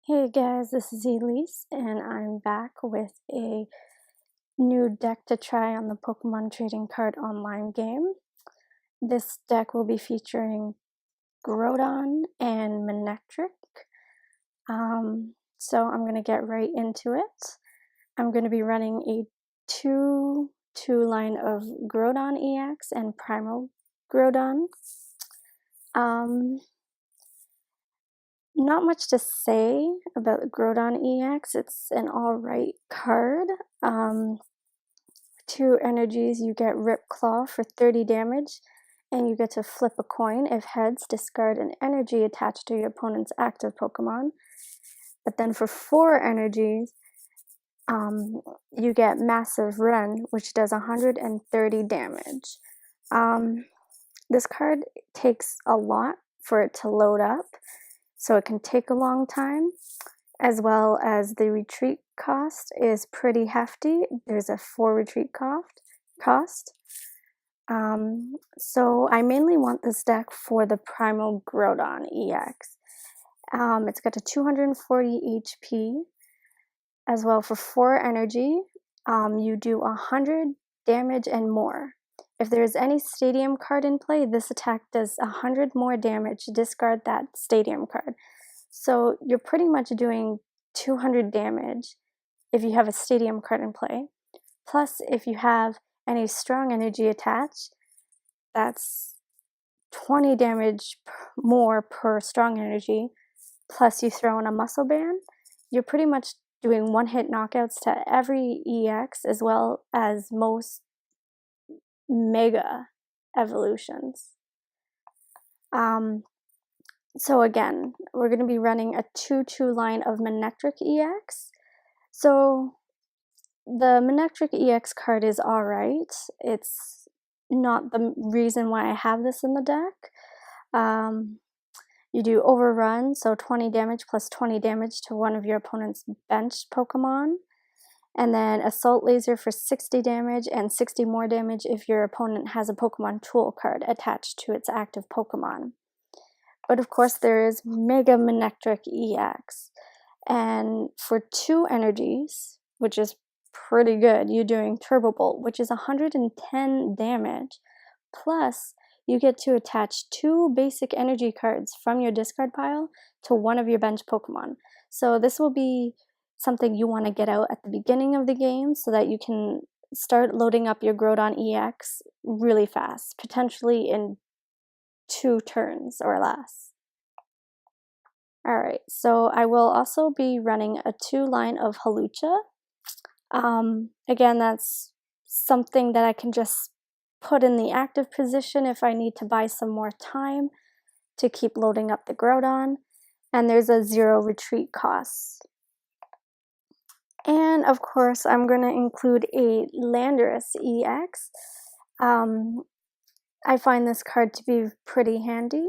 Hey guys, this is Elise, and I'm back with a new deck to try on the Pokemon Trading Card Online game. This deck will be featuring Groudon and Manectric. So I'm going to get right into it. I'm going to be running a two line of Groudon EX and Primal Groudon. Not much to say about Groudon EX. It's an alright card. 2 energies, you get Rip Claw for 30 damage, and you get to flip a coin. If heads, discard an energy attached to your opponent's active Pokemon. But then for 4 energies, you get Massive Run, which does 130 damage. This card takes a lot for it to load up, so it can take a long time, as well as the retreat cost is pretty hefty. There's a 4 retreat cost. So I mainly want this deck for the Primal Groudon EX. It's got a 240 HP. As well, for 4 energy, you do 100 damage and more. If there is any stadium card in play, this attack does 100 more damage. Discard that stadium card. So you're pretty much doing 200 damage if you have a stadium card in play. Plus, if you have any strong energy attached, that's 20 damage more per strong energy. Plus, you throw in a muscle band, you're pretty much doing one-hit knockouts to every EX, as well as most mega evolutions. So again, we're going to be running a 2-2 line of Manectric EX. So the Manectric EX card is alright. It's not the reason why I have this in the deck. You do Overrun, so 20 damage plus 20 damage to one of your opponent's benched Pokemon. And then Assault Laser for 60 damage and 60 more damage if your opponent has a Pokemon Tool card attached to its active Pokemon. But of course there is Mega Manectric EX. And for 2 energies, which is pretty good, you're doing Turbo Bolt, which is 110 damage. Plus, you get to attach 2 basic energy cards from your discard pile to one of your bench Pokemon. So this will be something you want to get out at the beginning of the game so that you can start loading up your Groudon EX really fast, potentially in 2 turns or less. Alright, so I will also be running a 2 line of Hawlucha. Again, that's something that I can just put in the active position if I need to buy some more time to keep loading up the Groudon, and there's a 0 retreat cost. And of course, I'm going to include a Landorus EX. I find this card to be pretty handy.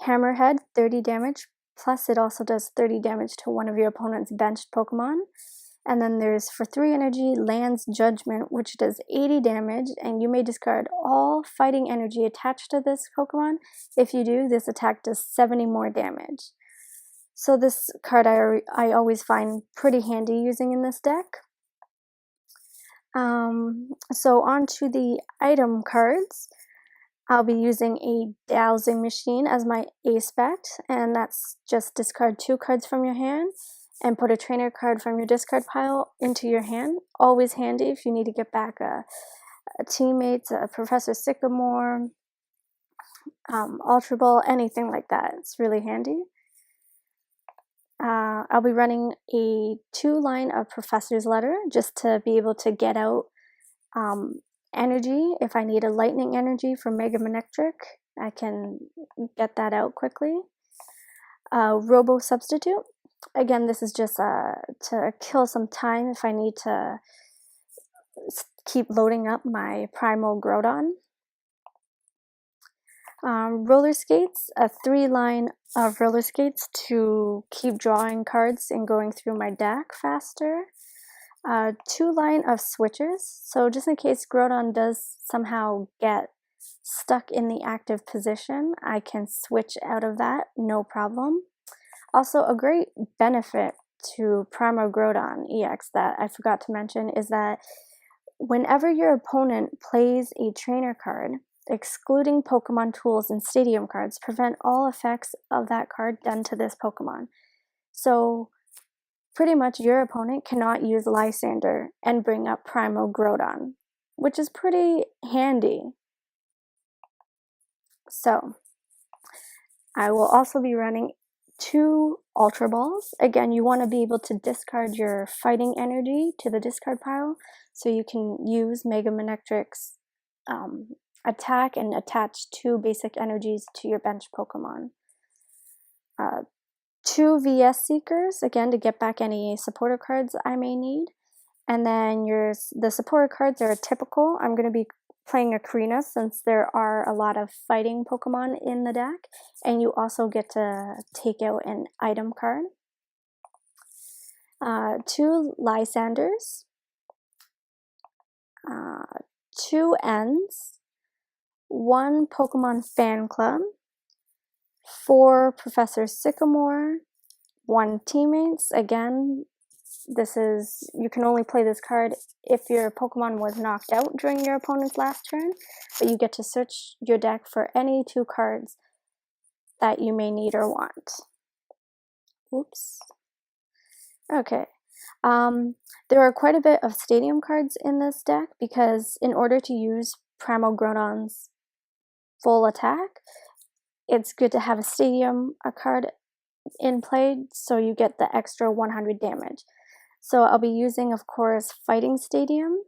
Hammerhead, 30 damage, plus it also does 30 damage to one of your opponent's benched Pokemon. And then there's, for 3 energy, Land's Judgment, which does 80 damage, and you may discard all fighting energy attached to this Pokemon. If you do, this attack does 70 more damage. So this card I always find pretty handy using in this deck. So on to the item cards. I'll be using a Dowsing Machine as my A-spec, and that's just discard 2 cards from your hand and put a trainer card from your discard pile into your hand. Always handy if you need to get back a teammate, a Professor Sycamore, Ultra Ball, anything like that. It's really handy. I'll be running a 2 line of Professor's Letter just to be able to get out energy. If I need a lightning energy for Mega Manectric, I can get that out quickly. Robo Substitute. Again, this is just to kill some time if I need to keep loading up my Primal Groudon. Roller Skates, a 3 line of Roller Skates to keep drawing cards and going through my deck faster. 2 line of Switches, so just in case Groudon does somehow get stuck in the active position, I can switch out of that, no problem. Also, a great benefit to Primal Groudon EX that I forgot to mention is that whenever your opponent plays a trainer card, excluding Pokemon tools and stadium cards, prevent all effects of that card done to this Pokemon. So pretty much your opponent cannot use Lysander and bring up Primal Groudon, which is pretty handy. So I will also be running 2 Ultra Balls. Again, you want to be able to discard your fighting energy to the discard pile, so you can use Mega Manectric's attack and attach 2 basic energies to your bench Pokemon. 2 VS Seekers, again, to get back any supporter cards I may need. And then the supporter cards are typical. I'm going to be playing Ocarina since there are a lot of fighting Pokemon in the deck, and you also get to take out an item card. 2 Lysanders, 2 Ents, 1 Pokemon Fan Club, 4 Professor Sycamore, 1 Teammates. Again, you can only play this card if your Pokemon was knocked out during your opponent's last turn, but you get to search your deck for any 2 cards that you may need or want. Oops. Okay. There are quite a bit of stadium cards in this deck because in order to use Primal Groudon's full attack, it's good to have a stadium card in play so you get the extra 100 damage. So I'll be using, of course, Fighting Stadium.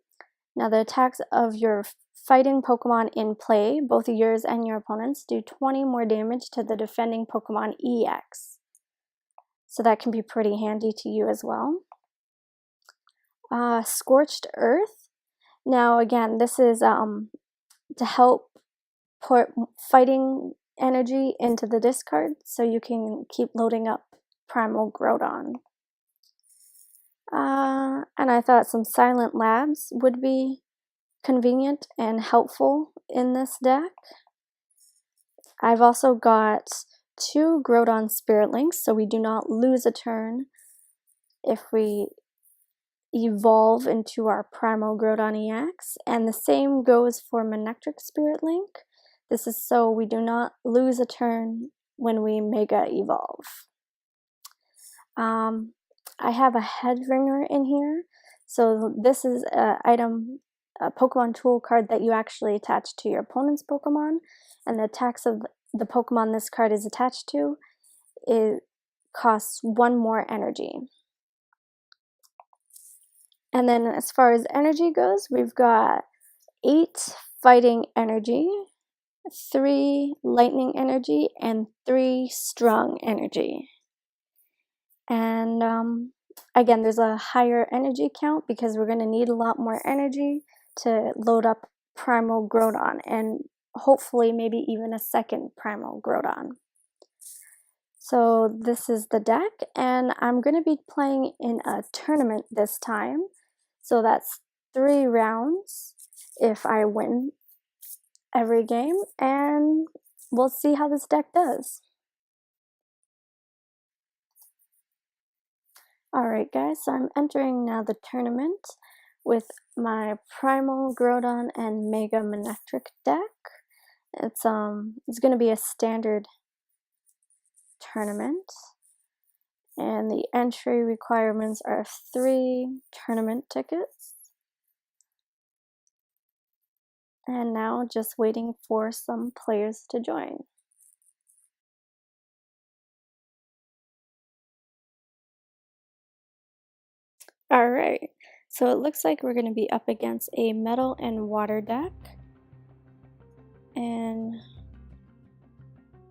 Now the attacks of your fighting Pokemon in play, both yours and your opponent's, do 20 more damage to the defending Pokemon EX. So that can be pretty handy to you as well. Scorched Earth. Now again, this is to help put fighting energy into the discard so you can keep loading up Primal Groudon. And I thought some Silent Labs would be convenient and helpful in this deck. I've also got 2 Groudon Spirit Links, so we do not lose a turn if we evolve into our Primal Groudon EX, and the same goes for Manectric Spirit Link. This is so we do not lose a turn when we Mega Evolve. I have a Head Ringer in here, so this is a Pokemon tool card that you actually attach to your opponent's Pokemon, and the attacks of the Pokemon this card is attached to, it costs 1 more energy. And then as far as energy goes, we've got 8 fighting energy, 3 lightning energy, and 3 strong energy. And again, there's a higher energy count because we're going to need a lot more energy to load up Primal Groudon, and hopefully maybe even a second Primal Groudon. So this is the deck, and I'm going to be playing in a tournament this time. So that's 3 rounds if I win every game, and we'll see how this deck does. Alright guys, so I'm entering now the tournament with my Primal Groudon and Mega Manectric deck. It's going to be a standard tournament, and the entry requirements are 3 tournament tickets. And now just waiting for some players to join. Alright, so it looks like we're going to be up against a Metal and Water deck. And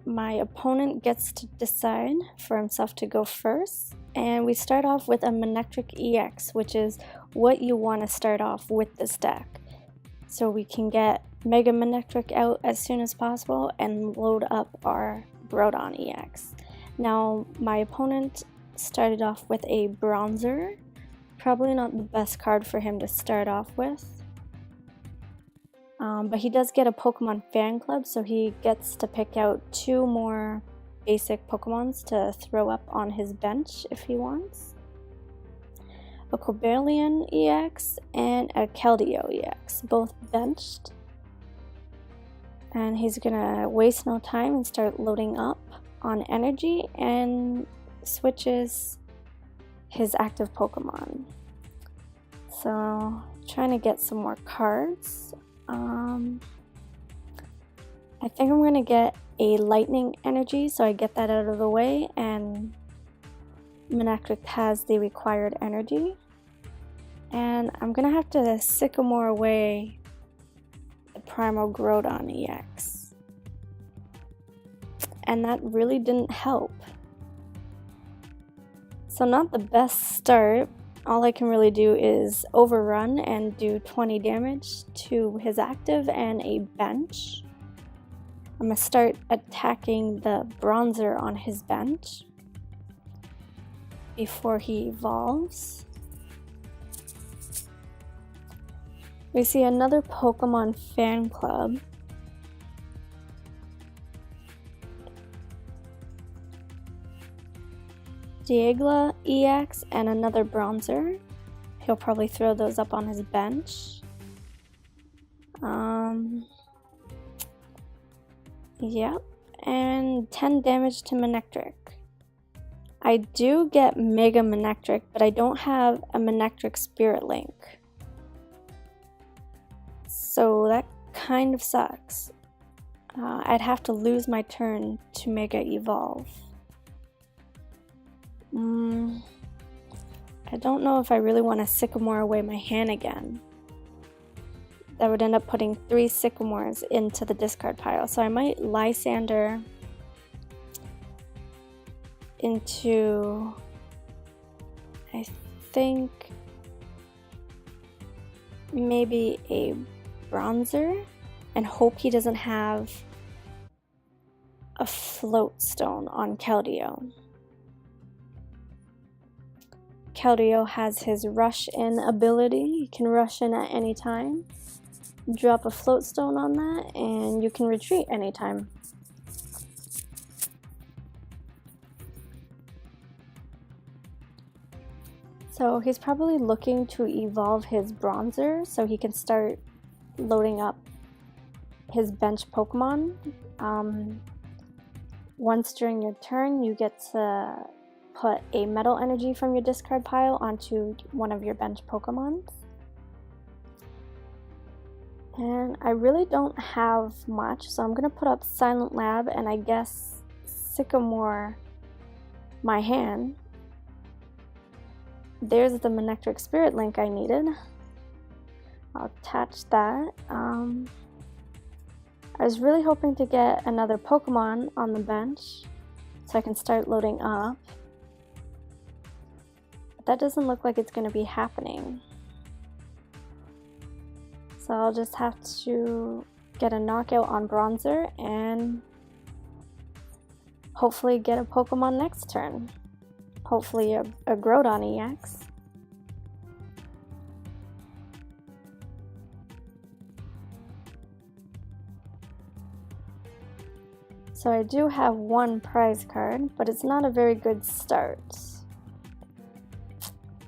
my opponent gets to decide for himself to go first. And we start off with a Manectric EX, which is what you want to start off with this deck. So we can get Mega Manectric out as soon as possible and load up our Groudon EX. Now, my opponent started off with a Bronzer. Probably not the best card for him to start off with. But he does get a Pokemon Fan Club, so he gets to pick out 2 more basic Pokemons to throw up on his bench if he wants. A Cobalion EX and a Keldeo EX, both benched. And he's gonna waste no time and start loading up on energy and switches his active Pokemon. So trying to get some more cards. I think I'm gonna get a lightning energy so I get that out of the way, and Manectric has the required energy. And I'm gonna have to Sycamore away the Primal Groudon EX. And that really didn't help. So not the best start. All I can really do is overrun and do 20 damage to his active and a bench. I'm gonna start attacking the Bronzer on his bench before he evolves. We see another Pokemon fan club. Diegla EX and another Bronzer. He'll probably throw those up on his bench. Yep, and 10 damage to Manectric. I do get Mega Manectric, but I don't have a Manectric Spirit Link. So that kind of sucks. I'd have to lose my turn to Mega Evolve. I don't know if I really want to Sycamore away my hand again. That would end up putting 3 Sycamores into the discard pile. So I might Lysander into, I think, maybe a Bronzer and hope he doesn't have a Float Stone on Keldeo. Keldeo has his Rush In ability. You can rush in at any time. Drop a Float Stone on that and you can retreat anytime. So he's probably looking to evolve his Bronzer so he can start loading up his bench Pokemon. Once during your turn, you get to put a Metal Energy from your discard pile onto one of your bench Pokemon. And I really don't have much, so I'm going to put up Silent Lab and I guess Sycamore my hand. There's the Manectric Spirit Link I needed. I'll attach that. I was really hoping to get another Pokemon on the bench so I can start loading up. But that doesn't look like it's going to be happening. So I'll just have to get a knockout on Bronzer and hopefully get a Pokemon next turn. Hopefully a Groudon EX. So I do have one prize card, but it's not a very good start.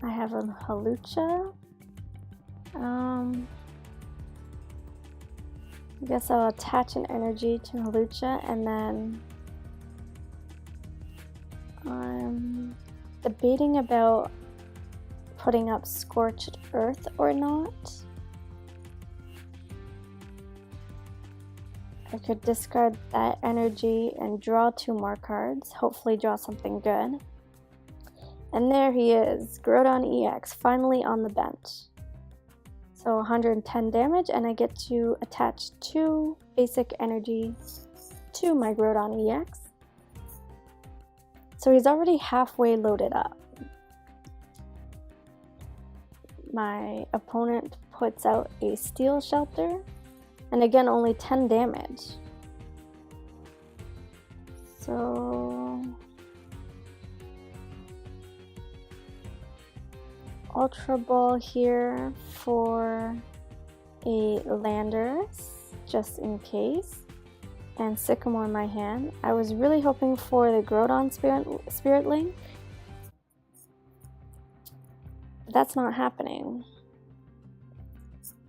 I have a Hawlucha. I guess I'll attach an energy to Hawlucha and then I'm debating about putting up Scorched Earth or not. I could discard that energy and draw 2 more cards, hopefully draw something good. And there he is, Groudon EX, finally on the bench. So 110 damage, and I get to attach 2 basic energy to my Groudon EX. So he's already halfway loaded up. My opponent puts out a Steel Shelter, and again only 10 damage. So Ultra Ball here for a Landorus, just in case. and Sycamore in my hand. I was really hoping for the Groudon Spirit Link. But that's not happening.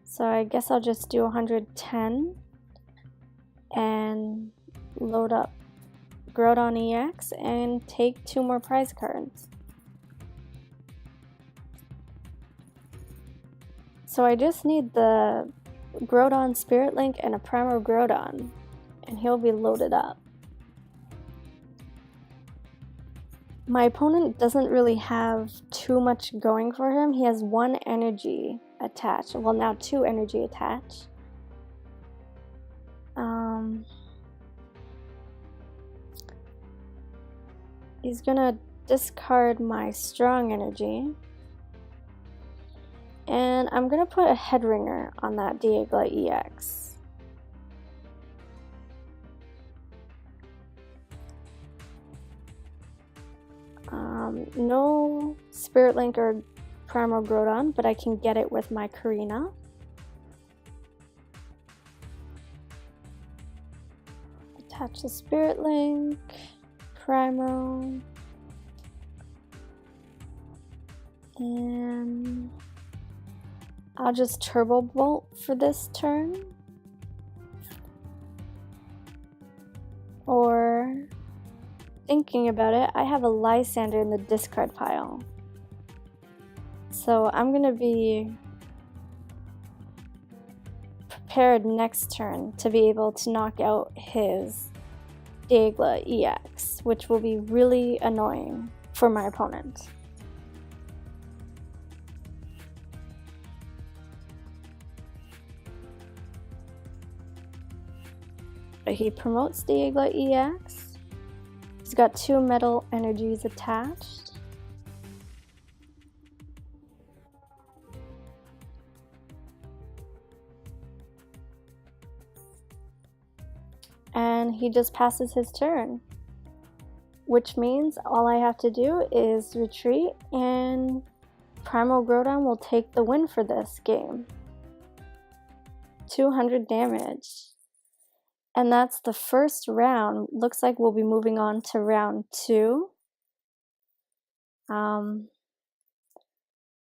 So I guess I'll just do 110 and load up Groudon EX and take 2 more prize cards. So I just need the Groudon Spirit Link and a Primal Groudon, and he'll be loaded up. My opponent doesn't really have too much going for him. He has 1 energy attached. Well, now 2 energy attached. He's gonna discard my strong energy. And I'm gonna put a head ringer on that Diegla EX. No Spirit Link or Primal Groudon, but I can get it with my Karina. Attach the Spirit Link, Primal, and I'll just Turbo Bolt for this turn. Or, thinking about it, I have a Lysander in the discard pile. So I'm gonna be prepared next turn to be able to knock out his Diegla EX, which will be really annoying for my opponent. But he promotes Diegla EX. He's got 2 metal energies attached. And he just passes his turn, which means all I have to do is retreat and Primal Groudon will take the win for this game. 200 damage. And that's the first round. Looks like we'll be moving on to round 2.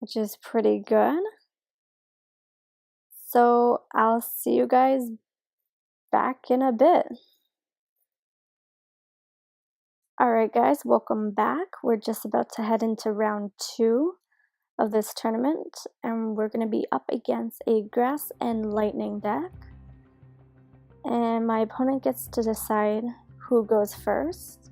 Which is pretty good. So I'll see you guys back in a bit. Alright guys, welcome back. We're just about to head into round 2 of this tournament, and we're going to be up against a Grass and Lightning deck. And my opponent gets to decide who goes first.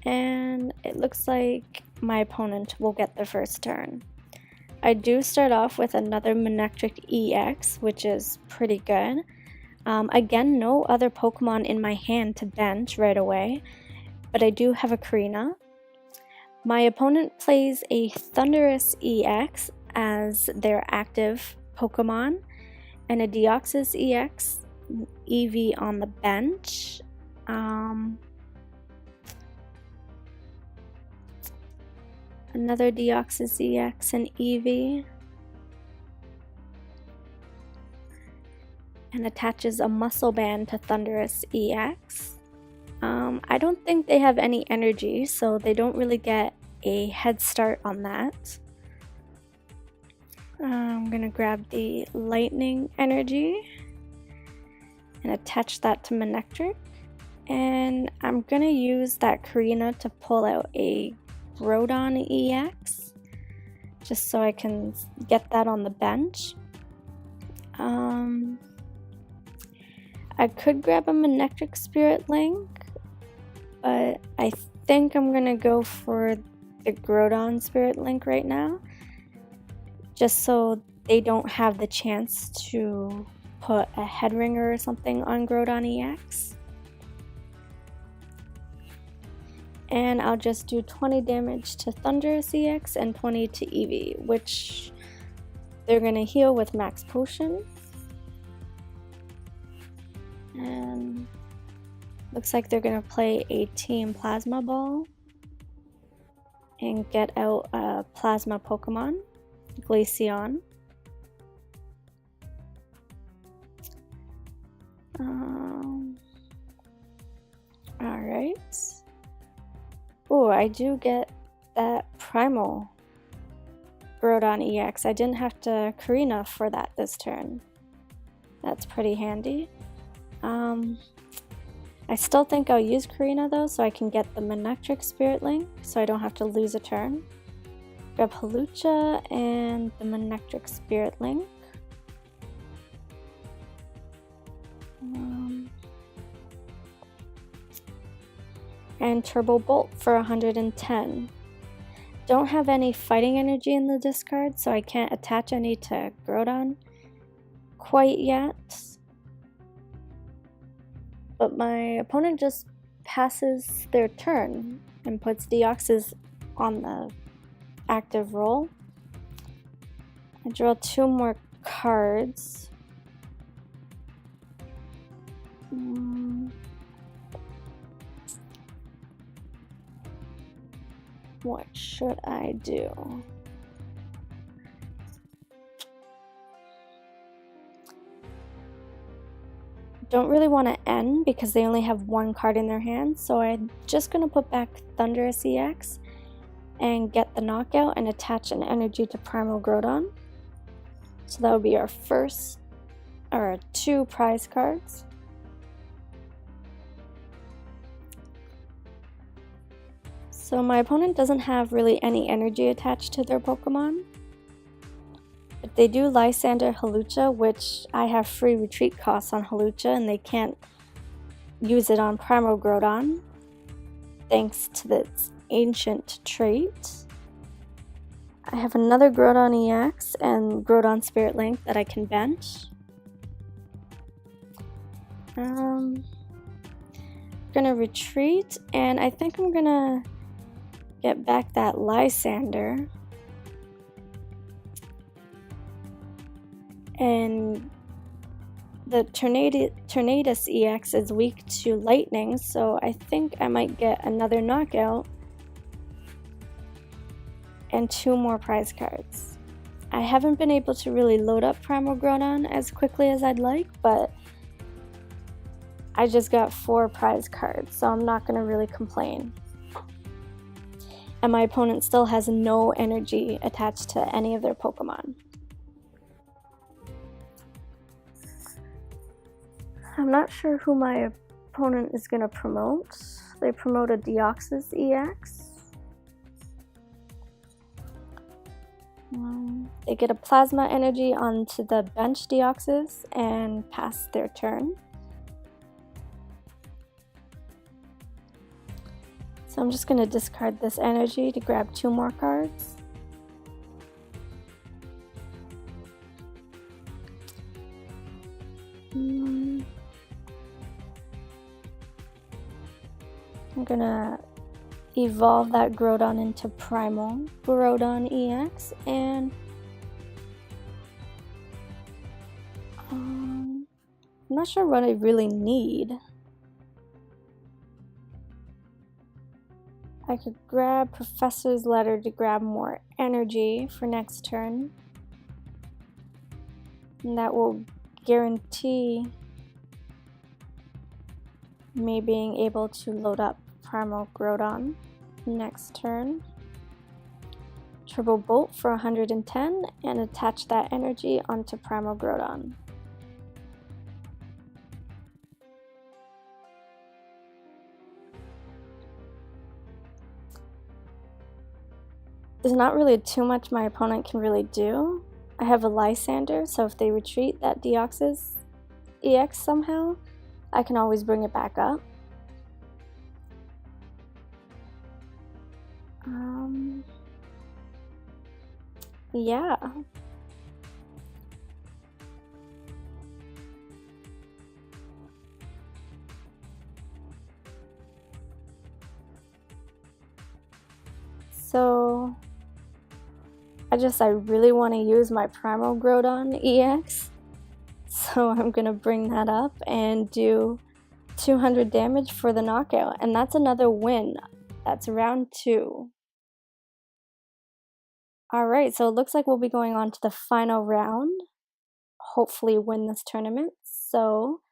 And it looks like my opponent will get the first turn. I do start off with another Manectric EX, which is pretty good. Again, no other Pokemon in my hand to bench right away, but I do have a Karina. My opponent plays a Thundurus EX as their active Pokemon, and a Deoxys EX EV on the bench. Another Deoxys EX and EV. And attaches a Muscle Band to Thundurus EX. I don't think they have any energy, so they don't really get a head start on that. I'm gonna grab the Lightning energy and attach that to Manectric. And I'm gonna use that Karina to pull out a Groudon EX, just so I can get that on the bench. I could grab a Manectric Spirit Link, but I think I'm gonna go for the Groudon Spirit Link right now, just so they don't have the chance to put a head ringer or something on Groudon EX. And I'll just do 20 damage to Thundurus EX and 20 to Eevee, which they're gonna heal with Max Potion. And looks like they're gonna play a Team Plasma Ball. and get out a Plasma Pokemon, Glaceon. Alright. Oh, I do get that Primal Groudon EX. I didn't have to Karina for that this turn. That's pretty handy. I still think I'll use Karina though, so I can get the Manectric Spirit Link, so I don't have to lose a turn. Grab Hawlucha and the Manectric Spirit Link. And Turbo Bolt for 110. Don't have any fighting energy in the discard, so I can't attach any to Groudon quite yet. But my opponent just passes their turn and puts Deoxys on the active roll. I draw 2 more cards. What should I do? Don't really want to end because they only have 1 card in their hand, so I'm just going to put back Thundurus EX and get the knockout and attach an energy to Primal Groudon. So that would be our first, or 2 prize cards. So my opponent doesn't have really any energy attached to their Pokemon. But they do Lysander Hawlucha, which I have free retreat costs on Hawlucha, and they can't use it on Primal Groudon, thanks to this ancient trait. I have another Groudon EX and Groudon Spirit Link that I can bench. I'm gonna retreat, and I think I'm gonna get back that Lysander. And the Tornadus EX is weak to lightning, so I think I might get another knockout and 2 more prize cards. I haven't been able to really load up Primal Groudon as quickly as I'd like, but I just got 4 prize cards, so I'm not going to really complain. And my opponent still has no energy attached to any of their Pokemon. I'm not sure who my opponent is going to promote. They promote a Deoxys EX. They get a Plasma Energy onto the bench Deoxys and pass their turn. So I'm just going to discard this energy to grab 2 more cards. I'm gonna evolve that Groudon into Primal Groudon EX, and I'm not sure what I really need. I could grab Professor's Letter to grab more energy for next turn, and that will guarantee me being able to load up Primal Groudon next turn. Turbo Bolt for 110 and attach that energy onto Primal Groudon. There's not really too much my opponent can really do. I have a Lysander, so if they retreat that Deoxys EX somehow, I can always bring it back up. Yeah. So I really want to use my Primal Groudon EX. So I'm gonna bring that up and do 200 damage for the knockout, and that's another win. That's round 2. Alright, so it looks like we'll be going on to the final round. Hopefully win this tournament. So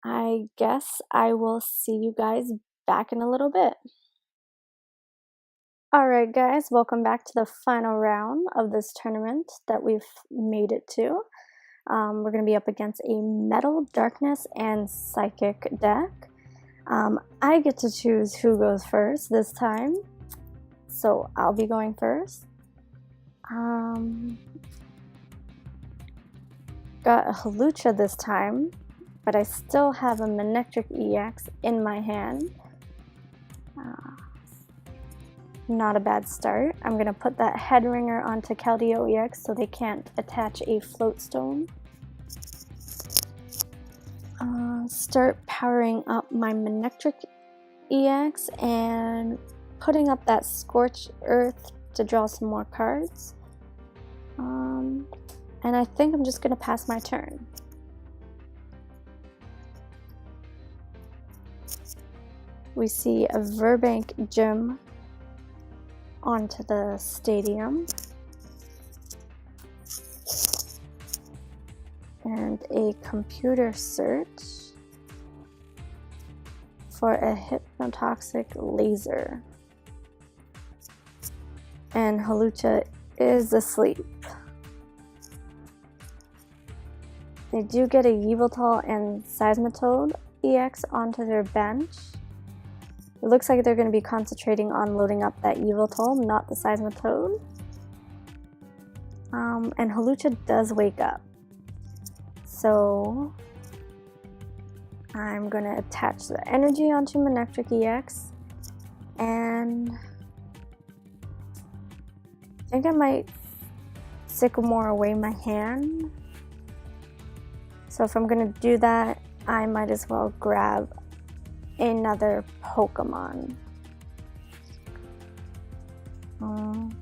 I guess I will see you guys back in a little bit. Alright guys, welcome back to the final round of this tournament that we've made it to. We're going to be up against a Metal, Darkness, and Psychic deck. I get to choose who goes first this time, so I'll be going first. Got a Hawlucha this time, but I still have a Manectric EX in my hand. Not a bad start. I'm going to put that Head Ringer onto Keldeo EX so they can't attach a Float Stone. Start powering up my Manectric EX and putting up that Scorched Earth to draw some more cards. And I think I'm just going to pass my turn. We see a Verbank Gym onto the stadium. And a Computer Search for a Hypnotoxic Laser. And Hawlucha is asleep. They do get a Yveltal and Seismitoad EX onto their bench. It looks like they're going to be concentrating on loading up that Yveltal, not the Seismitoad. And Hawlucha does wake up. So I'm going to attach the energy onto Manectric EX, and I think I might Sycamore away my hand. So if I'm going to do that, I might as well grab another Pokemon. I'm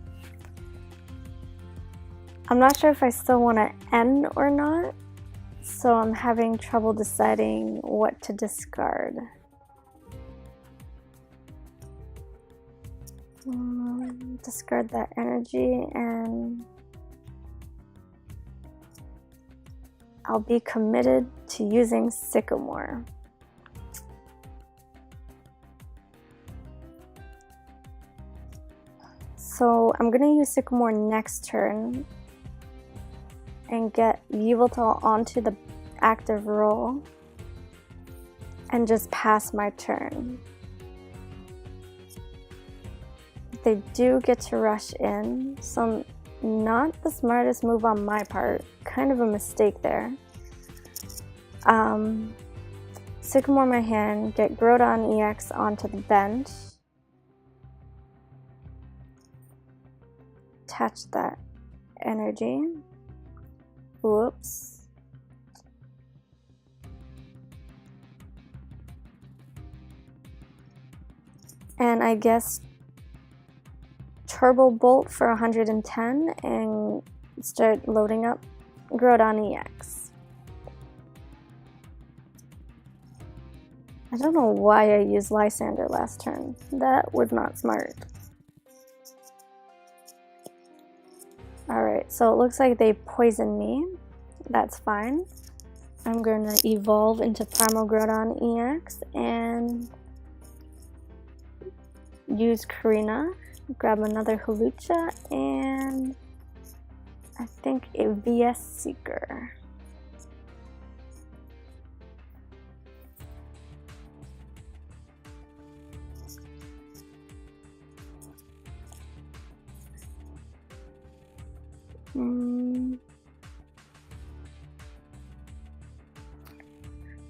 not sure if I still want to end or not. So I'm having trouble deciding what to discard. Discard that energy, and I'll be committed to using Sycamore. So I'm going to use Sycamore next turn and get Yveltal onto the active roll and just pass my turn. They do get to rush in, so not the smartest move on my part. Kind of a mistake there. Sycamore my hand, get Groudon EX onto the bench. Attach that energy. Whoops. And I guess Turbo Bolt for 110 and start loading up Groudon EX. I don't know why I used Lysander last turn. That was not smart. Alright, so it looks like they poisoned me. That's fine. I'm going to evolve into Primal Groudon EX and use Karina. Grab another Hawlucha and I think a VS Seeker.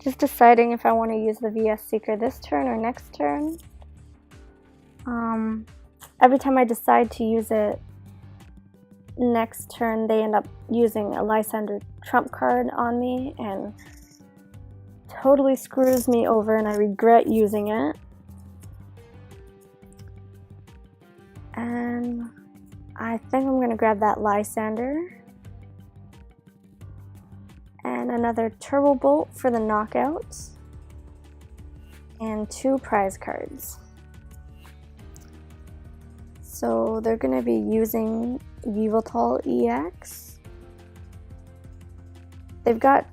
Just deciding if I want to use the VS Seeker this turn or next turn. Every time I decide to use it next turn, they end up using a Lysander trump card on me and totally screws me over, and I regret using it. And I think I'm going to grab that Lysander. And another Turbo Bolt for the knockout. And 2 prize cards. So they're going to be using Yveltal EX. They've got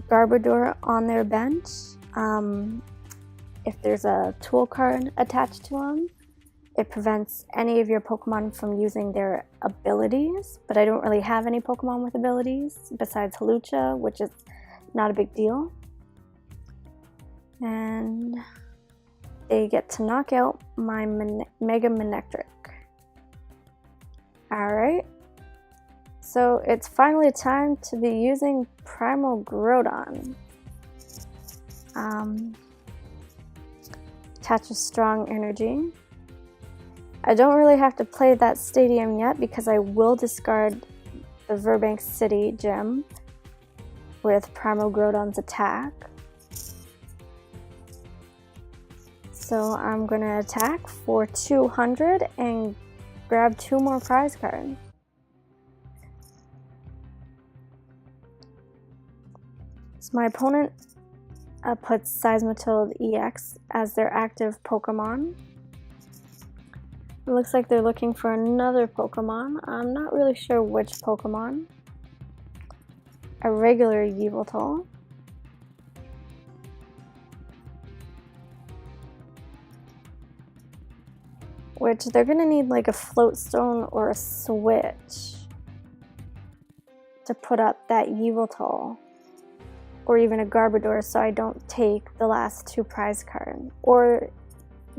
Garbodor on their bench. If there's a tool card attached to them, it prevents any of your Pokemon from using their abilities, but I don't really have any Pokemon with abilities besides Hawlucha, which is not a big deal. And they get to knock out my Mega Manectric. Alright, so it's finally time to be using Primal Groudon. Attaches strong energy. I don't really have to play that stadium yet because I will discard the Verbank City gym with Primal Groudon's attack. So I'm going to attack for 200 and grab 2 more prize cards. So my opponent puts Seismitoad EX as their active Pokemon. It looks like they're looking for another Pokemon. I'm not really sure which Pokemon. A regular Yveltal. Which they're gonna need like a float stone or a switch to put up that Yveltal. Or even a Garbodor so I don't take the last 2 prize cards. Or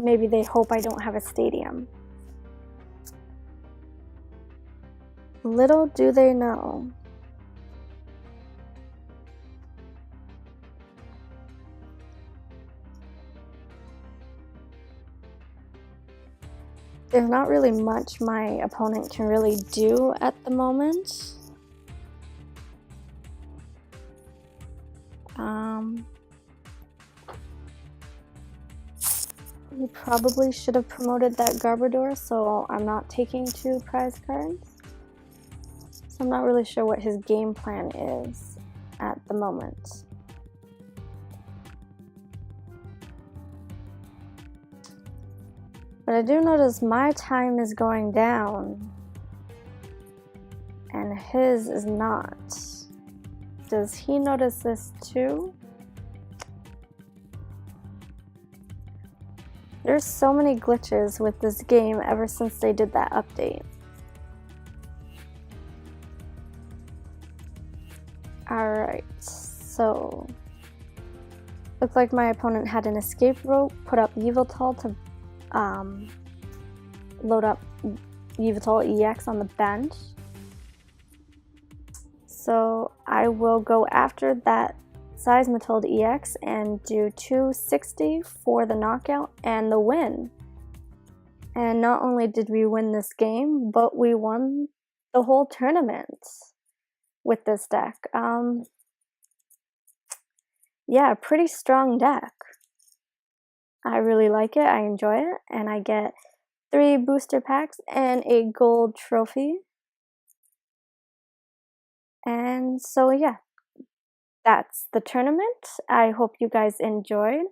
maybe they hope I don't have a stadium. Little do they know. There's not really much my opponent can really do at the moment. He probably should have promoted that Garbodor, so I'm not taking 2 prize cards. So I'm not really sure what his game plan is at the moment. But I do notice my time is going down and his is not. Does he notice this too? There's so many glitches with this game ever since they did that update. Alright, so looks like my opponent had an escape rope, put up Yveltal to load up Yveltal EX on the bench. So I will go after that Seismitoad EX and do 260 for the knockout and the win. And not only did we win this game, but we won the whole tournament with this deck. Yeah, pretty strong deck. I really like it, I enjoy it, and I get 3 booster packs and a gold trophy. And so yeah, that's the tournament. I hope you guys enjoyed.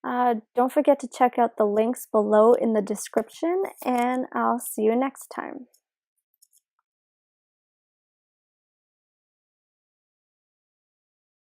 Don't forget to check out the links below in the description, and I'll see you next time.